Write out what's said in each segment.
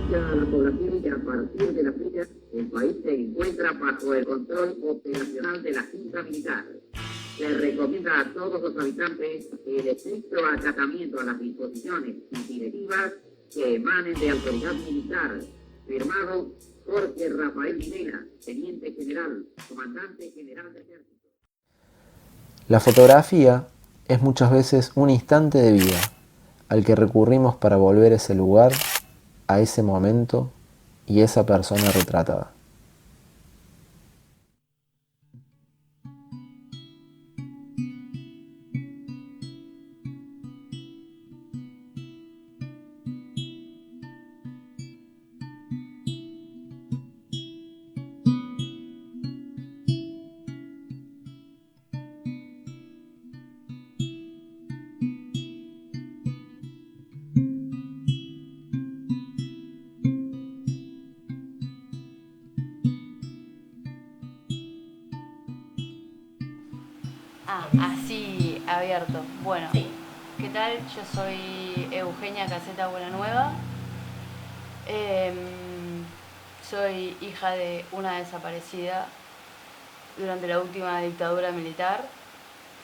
denuncia a la población que a partir de la fecha el país se encuentra bajo el control operacional de la Junta Militar. Se recomienda a todos los habitantes el estricto acatamiento a las disposiciones y directivas que emanen de autoridad militar. Firmado Jorge Rafael Videla, Teniente General, Comandante General de Ejército. La fotografía es muchas veces un instante de vida al que recurrimos para volver a ese lugar, a ese momento y esa persona retratada. Así abierto. Bueno, Sí. ¿qué tal? Yo soy Eugenia Caseta Buenanueva. Soy hija de una desaparecida durante la última dictadura militar.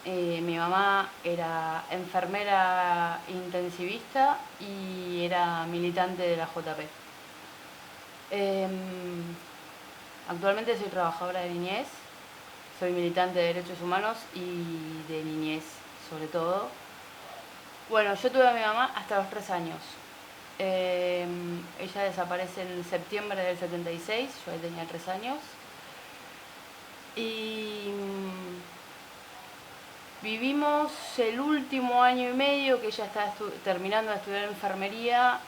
Mi mamá era enfermera intensivista y era militante de la JP. Actualmente soy trabajadora de niñez. Soy militante de derechos humanos y de niñez, sobre todo. Bueno, yo tuve a mi mamá hasta los 3 años. Ella desaparece en septiembre del 76, yo ahí tenía 3 años. Y vivimos el último año y medio que ella estaba terminando de estudiar enfermería.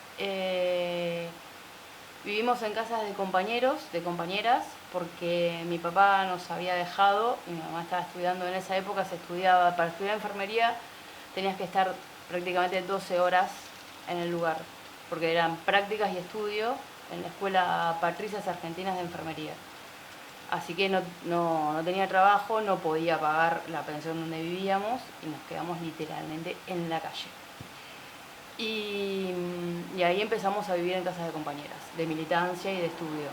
Vivimos en casas de compañeros, de compañeras, porque mi papá nos había dejado y mi mamá estaba estudiando en esa época, se estudiaba, para estudiar enfermería tenías que estar prácticamente 12 horas en el lugar, porque eran prácticas y estudio en la Escuela Patricias Argentinas de Enfermería. Así que no tenía trabajo, no podía pagar la pensión donde vivíamos y nos quedamos literalmente en la calle. Y ahí empezamos a vivir en casas de compañeras, de militancia y de estudio.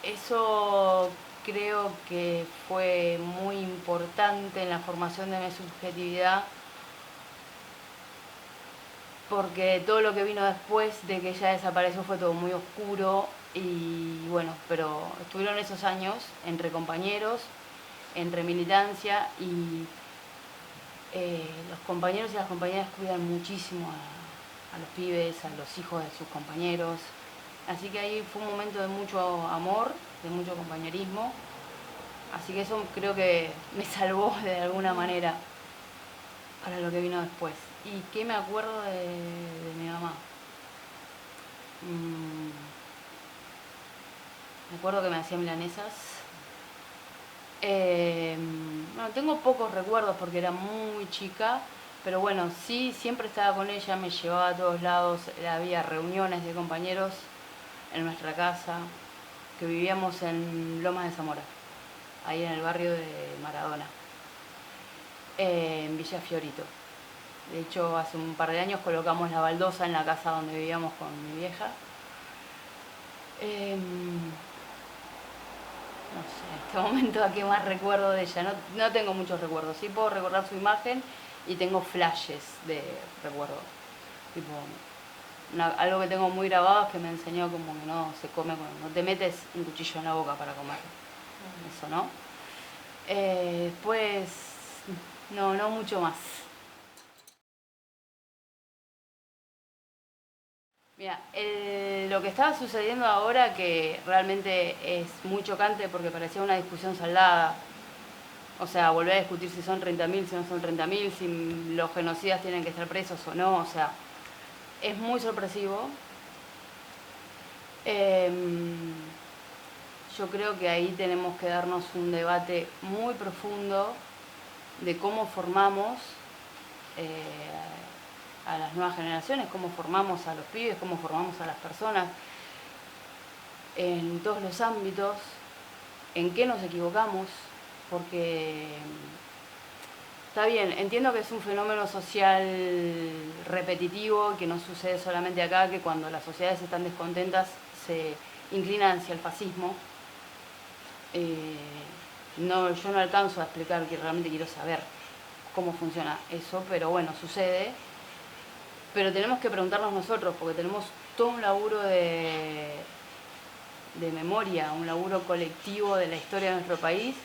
Eso creo que fue muy importante en la formación de mi subjetividad, porque todo lo que vino después de que ella desapareció fue todo muy oscuro y bueno, pero estuvieron esos años entre compañeros, entre militancia y los compañeros y las compañeras cuidan muchísimo a los pibes, a los hijos de sus compañeros. Así que ahí fue un momento de mucho amor, de mucho compañerismo. Así que eso creo que me salvó de alguna manera para lo que vino después. ¿Y qué me acuerdo de mi mamá? Me acuerdo que me hacía milanesas. Bueno, tengo pocos recuerdos porque era muy chica, pero bueno, sí, siempre estaba con ella, me llevaba a todos lados, había reuniones de compañeros en nuestra casa, que vivíamos en Lomas de Zamora, ahí en el barrio de Maradona, en Villa Fiorito. De hecho, hace un par de años colocamos la baldosa en la casa donde vivíamos con mi vieja. No sé, en este momento a qué más recuerdo de ella. No tengo muchos recuerdos. Sí puedo recordar su imagen y tengo flashes de recuerdo. Tipo, algo que tengo muy grabado es que me enseñó como que no se come, no te metes un cuchillo en la boca para comer. Eso, ¿no? Después, no mucho más. Mira, lo que estaba sucediendo ahora, que realmente es muy chocante porque parecía una discusión saldada, o sea, volver a discutir si son 30.000, si no son 30.000, si los genocidas tienen que estar presos o no, o sea, es muy sorpresivo. Yo creo que ahí tenemos que darnos un debate muy profundo de cómo formamos a las nuevas generaciones, cómo formamos a los pibes, cómo formamos a las personas en todos los ámbitos, en qué nos equivocamos, porque Está bien, entiendo que es un fenómeno social repetitivo, que no sucede solamente acá, que cuando las sociedades están descontentas se inclinan hacia el fascismo. No, yo no alcanzo a explicar, que realmente quiero saber cómo funciona eso, pero bueno, sucede. Pero tenemos que preguntarnos nosotros, porque tenemos todo un laburo de memoria, un laburo colectivo de la historia de nuestro país,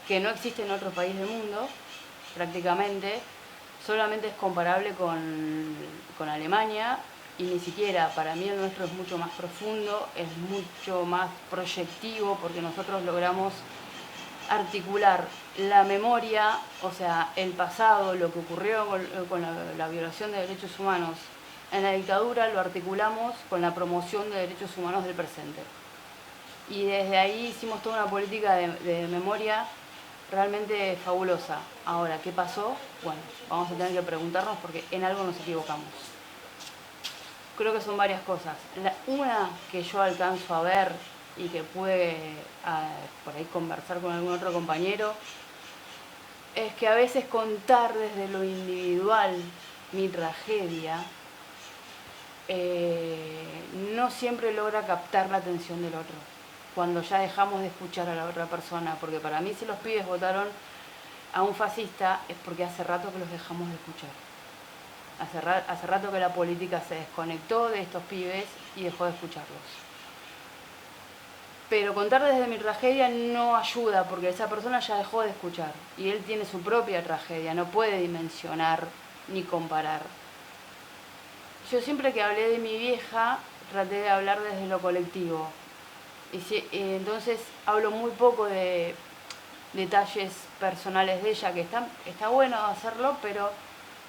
que no existe en otro país del mundo, prácticamente. Solamente es comparable con Alemania, y ni siquiera, para mí el nuestro es mucho más profundo, es mucho más proyectivo, porque nosotros logramos articular la memoria, o sea, el pasado, lo que ocurrió con la violación de derechos humanos en la dictadura, lo articulamos con la promoción de derechos humanos del presente. Y desde ahí hicimos toda una política de memoria realmente fabulosa. Ahora, ¿qué pasó? Bueno, vamos a tener que preguntarnos porque en algo nos equivocamos. Creo que son varias cosas. Una que yo alcanzo a ver y que pude por ahí conversar con algún otro compañero, es que a veces contar desde lo individual mi tragedia no siempre logra captar la atención del otro, cuando ya dejamos de escuchar a la otra persona, porque para mí si los pibes votaron a un fascista es porque hace rato que los dejamos de escuchar. Hace rato que la política se desconectó de estos pibes y dejó de escucharlos. Pero contar desde mi tragedia no ayuda, porque esa persona ya dejó de escuchar y él tiene su propia tragedia, no puede dimensionar ni comparar. Yo siempre que hablé de mi vieja traté de hablar desde lo colectivo. Entonces hablo muy poco de detalles personales de ella, que está bueno hacerlo, pero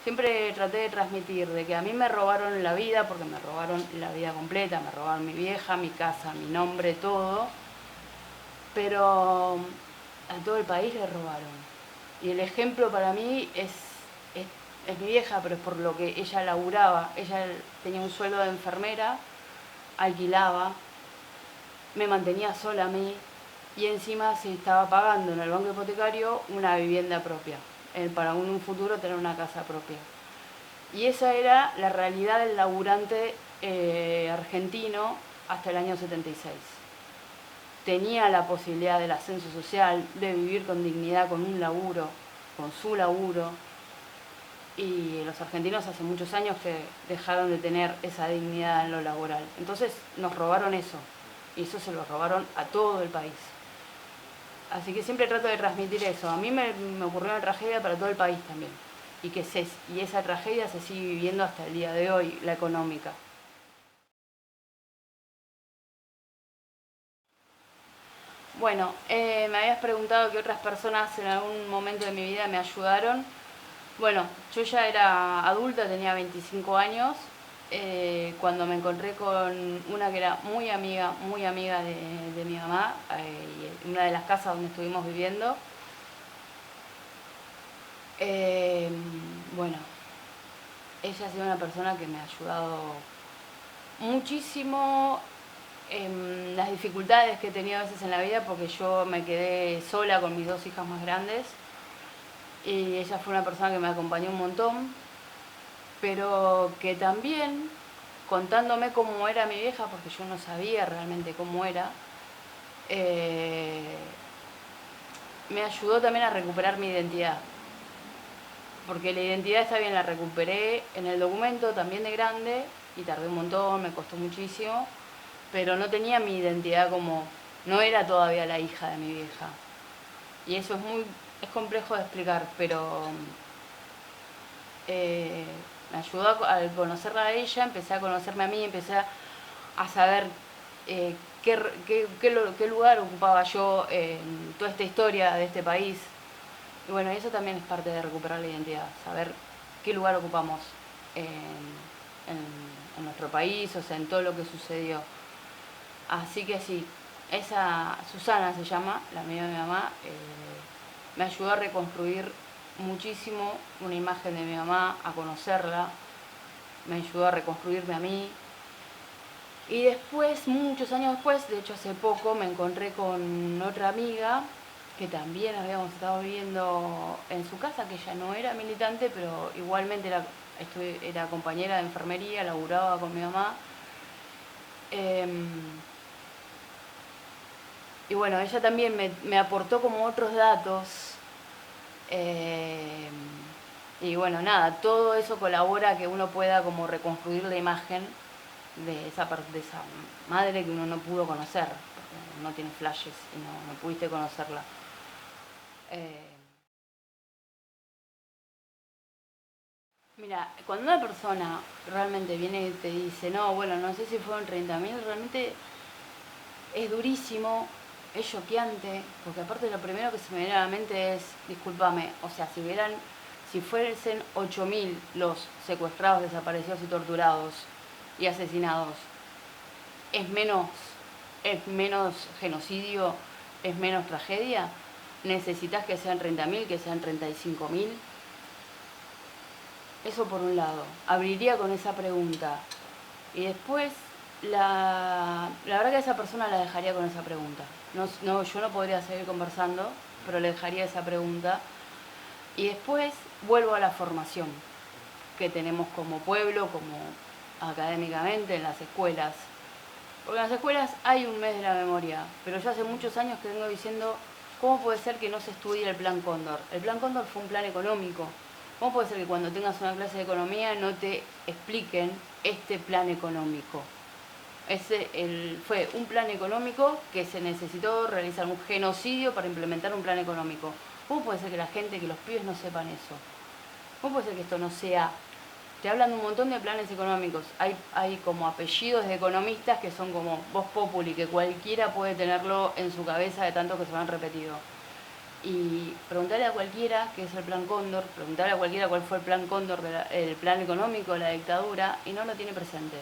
siempre traté de transmitir de que a mí me robaron la vida, porque me robaron la vida completa, me robaron mi vieja, mi casa, mi nombre, todo, pero a todo el país le robaron. Y el ejemplo para mí es mi vieja, pero es por lo que ella laburaba. Ella tenía un sueldo de enfermera, alquilaba, me mantenía sola a mí y encima se estaba pagando en el banco hipotecario una vivienda propia, para en un futuro tener una casa propia. Y esa era la realidad del laburante argentino hasta el año 76. Tenía la posibilidad del ascenso social, de vivir con dignidad, con un laburo, con su laburo. Y los argentinos hace muchos años que dejaron de tener esa dignidad en lo laboral. Entonces nos robaron eso. Y eso se lo robaron a todo el país. Así que siempre trato de transmitir eso. A mí me ocurrió una tragedia para todo el país también. Y esa tragedia se sigue viviendo hasta el día de hoy, la económica. Bueno, me habías preguntado qué otras personas en algún momento de mi vida me ayudaron. Bueno, yo ya era adulta, tenía 25 años, cuando me encontré con una que era muy amiga de mi mamá, en una de las casas donde estuvimos viviendo. Bueno, ella ha sido una persona que me ha ayudado muchísimo en las dificultades que he tenido a veces en la vida, porque yo me quedé sola con mis dos hijas más grandes. Y ella fue una persona que me acompañó un montón, pero que también, contándome cómo era mi vieja, porque yo no sabía realmente cómo era, me ayudó también a recuperar mi identidad. Porque la identidad, está bien, la recuperé en el documento también de grande, y tardé un montón, me costó muchísimo, pero no tenía mi identidad no era todavía la hija de mi vieja. Y eso es complejo de explicar, pero me ayudó al conocerla a ella, empecé a conocerme a mí, empecé a saber qué lugar ocupaba yo en toda esta historia de este país. Y bueno, eso también es parte de recuperar la identidad, saber qué lugar ocupamos en nuestro país, o sea, en todo lo que sucedió. Así que sí, esa Susana se llama, la amiga de mi mamá, me ayudó a reconstruir muchísimo una imagen de mi mamá, a conocerla, me ayudó a reconstruirme a mí. Y después, muchos años después, de hecho hace poco, me encontré con otra amiga que también habíamos estado viviendo en su casa, que ella no era militante, pero igualmente era compañera de enfermería, laburaba con mi mamá. Y bueno, ella también me aportó como otros datos. Y bueno, nada, todo eso colabora a que uno pueda como reconstruir la imagen de esa madre que uno no pudo conocer, porque no tiene flashes y no pudiste conocerla. Mira, cuando una persona realmente viene y te dice, no, bueno, no sé si fueron 30.000, realmente es durísimo, es choqueante, porque aparte lo primero que se me viene a la mente es, discúlpame, o sea, si fuesen 8.000 los secuestrados, desaparecidos y torturados y asesinados, es menos genocidio, es menos tragedia. ¿Necesitas que sean 30.000, que sean 35.000? Eso por un lado, abriría con esa pregunta. Y después, la verdad que a esa persona la dejaría con esa pregunta. Yo no podría seguir conversando, pero le dejaría esa pregunta. Y después vuelvo a la formación que tenemos como pueblo, como académicamente en las escuelas. Porque en las escuelas hay un mes de la memoria, pero yo hace muchos años que vengo diciendo, ¿cómo puede ser que no se estudie el Plan Cóndor? El Plan Cóndor fue un plan económico. ¿Cómo puede ser que cuando tengas una clase de economía no te expliquen este plan económico? Fue un plan económico que se necesitó realizar un genocidio para implementar un plan económico. ¿Cómo puede ser que la gente, que los pibes no sepan eso? ¿Cómo puede ser que esto no sea? Te hablan de un montón de planes económicos. Hay como apellidos de economistas que son como voz populi, que cualquiera puede tenerlo en su cabeza de tanto que se lo han repetido. Y preguntarle a cualquiera qué es el Plan Cóndor, preguntarle a cualquiera cuál fue el Plan Cóndor, el plan económico de la dictadura, y no lo tiene presente.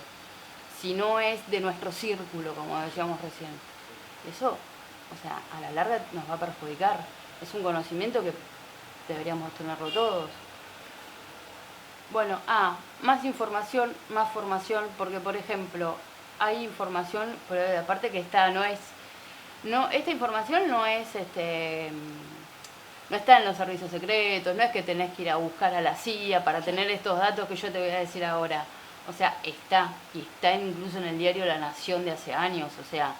Si no es de nuestro círculo, como decíamos recién. Eso, o sea, a la larga nos va a perjudicar. Es un conocimiento que deberíamos tenerlo todos. Bueno, más información, más formación, porque por ejemplo, hay información, pero aparte que esta información no está en los servicios secretos, no es que tenés que ir a buscar a la CIA para tener estos datos que yo te voy a decir ahora. O sea, está incluso en el diario La Nación de hace años, o sea,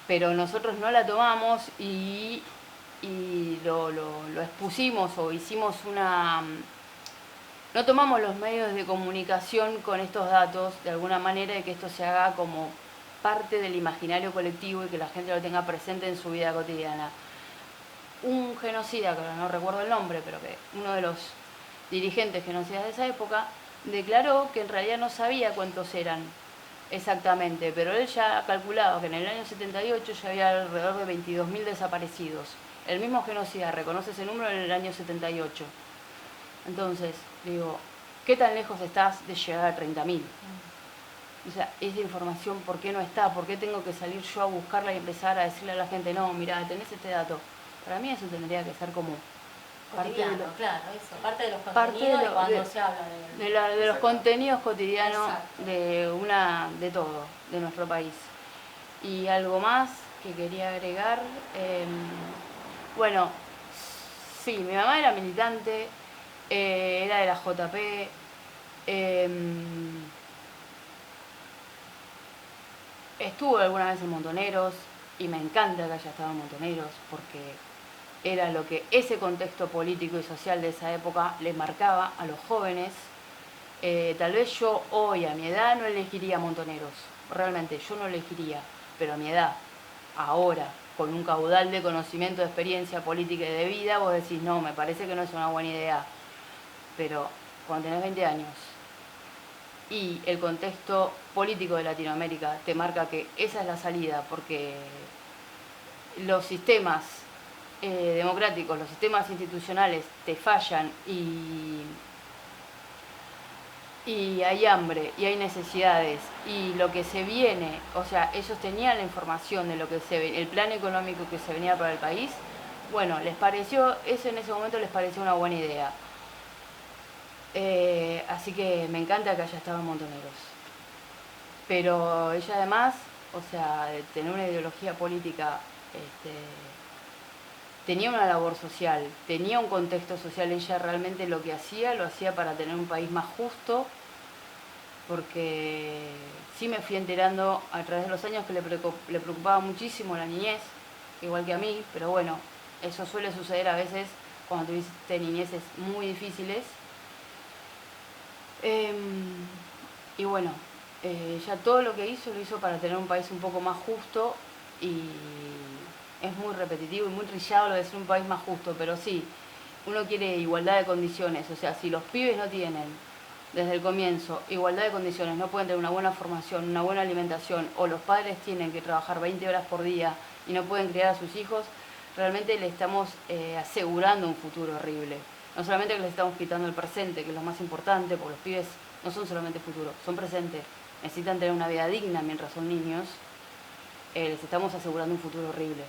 pero nosotros no la tomamos y lo expusimos o hicimos no tomamos los medios de comunicación con estos datos de alguna manera y que esto se haga como parte del imaginario colectivo y que la gente lo tenga presente en su vida cotidiana. Un genocida, que no recuerdo el nombre, pero que uno de los dirigentes genocidas de esa época declaró que en realidad no sabía cuántos eran exactamente, pero él ya calculaba que en el año 78 ya había alrededor de 22.000 desaparecidos. El mismo genocida reconoce ese número en el año 78. Entonces, digo, ¿qué tan lejos estás de llegar a 30.000? O sea, esa información, ¿por qué no está? ¿Por qué tengo que salir yo a buscarla y empezar a decirle a la gente, no, mira, tenés este dato? Para mí eso tendría que ser como parte de los contenidos cuando se habla de los contenidos cotidianos Exacto. de todo, de nuestro país. Y algo más que quería agregar, bueno, sí, mi mamá era militante, era de la JP, estuvo alguna vez en Montoneros y me encanta que haya estado en Montoneros porque era lo que ese contexto político y social de esa época les marcaba a los jóvenes. Tal vez yo hoy a mi edad no elegiría Montoneros, realmente yo no elegiría, pero a mi edad, ahora, con un caudal de conocimiento, de experiencia política y de vida, vos decís, no, me parece que no es una buena idea. Pero cuando tenés 20 años y el contexto político de Latinoamérica te marca que esa es la salida, porque los sistemas democráticos, los sistemas institucionales te fallan y hay hambre y hay necesidades y lo que se viene, o sea, ellos tenían la información de lo que el plan económico que se venía para el país, bueno, les pareció, eso en ese momento les pareció una buena idea. Así que me encanta que haya estado en Montoneros. Pero ella además, o sea, de tener una ideología política tenía una labor social, tenía un contexto social. Ella realmente lo que hacía, lo hacía para tener un país más justo, porque sí me fui enterando a través de los años que le preocupaba muchísimo la niñez, igual que a mí, pero bueno, eso suele suceder a veces cuando tuviste niñeces muy difíciles. Y bueno, ella todo lo que hizo, lo hizo para tener un país un poco más justo, y es muy repetitivo y muy trillado lo de ser un país más justo, pero sí, uno quiere igualdad de condiciones. O sea, si los pibes no tienen desde el comienzo igualdad de condiciones, no pueden tener una buena formación, una buena alimentación, o los padres tienen que trabajar 20 horas por día y no pueden criar a sus hijos, realmente le estamos asegurando un futuro horrible. No solamente que les estamos quitando el presente, que es lo más importante, porque los pibes no son solamente futuro, son presente, necesitan tener una vida digna mientras son niños, les estamos asegurando un futuro horrible.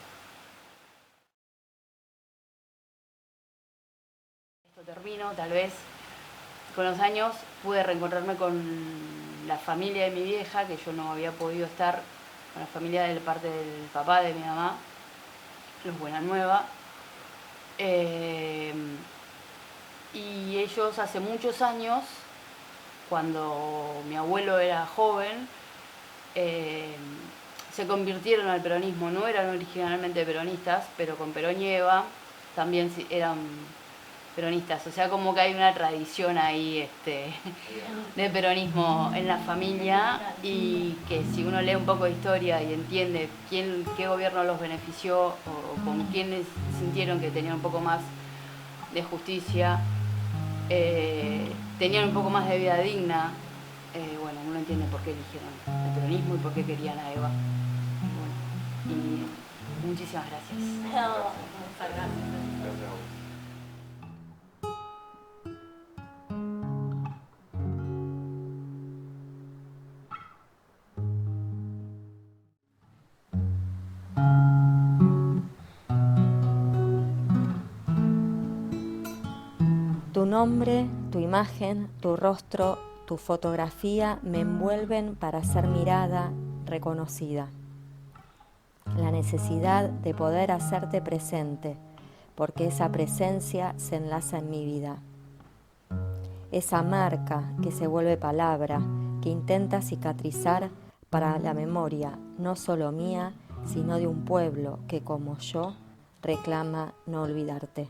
Esto termino, tal vez con los años pude reencontrarme con la familia de mi vieja, que yo no había podido estar, con la familia de parte del papá de mi mamá, los Buenanueva. Y ellos hace muchos años, cuando mi abuelo era joven, se convirtieron al peronismo. No eran originalmente peronistas, pero con Perón y Eva también eran peronistas. O sea, como que hay una tradición ahí de peronismo en la familia, y que si uno lee un poco de historia y entiende qué gobierno los benefició, o con quiénes sintieron que tenían un poco más de justicia, tenían un poco más de vida digna, bueno, uno entiende por qué eligieron el peronismo y por qué querían a Eva. Bueno, y muchísimas gracias. No, muchas gracias. Tu nombre, tu imagen, tu rostro, tu fotografía me envuelven para ser mirada, reconocida. La necesidad de poder hacerte presente, porque esa presencia se enlaza en mi vida. Esa marca que se vuelve palabra, que intenta cicatrizar para la memoria, no solo mía, sino de un pueblo que como yo reclama no olvidarte.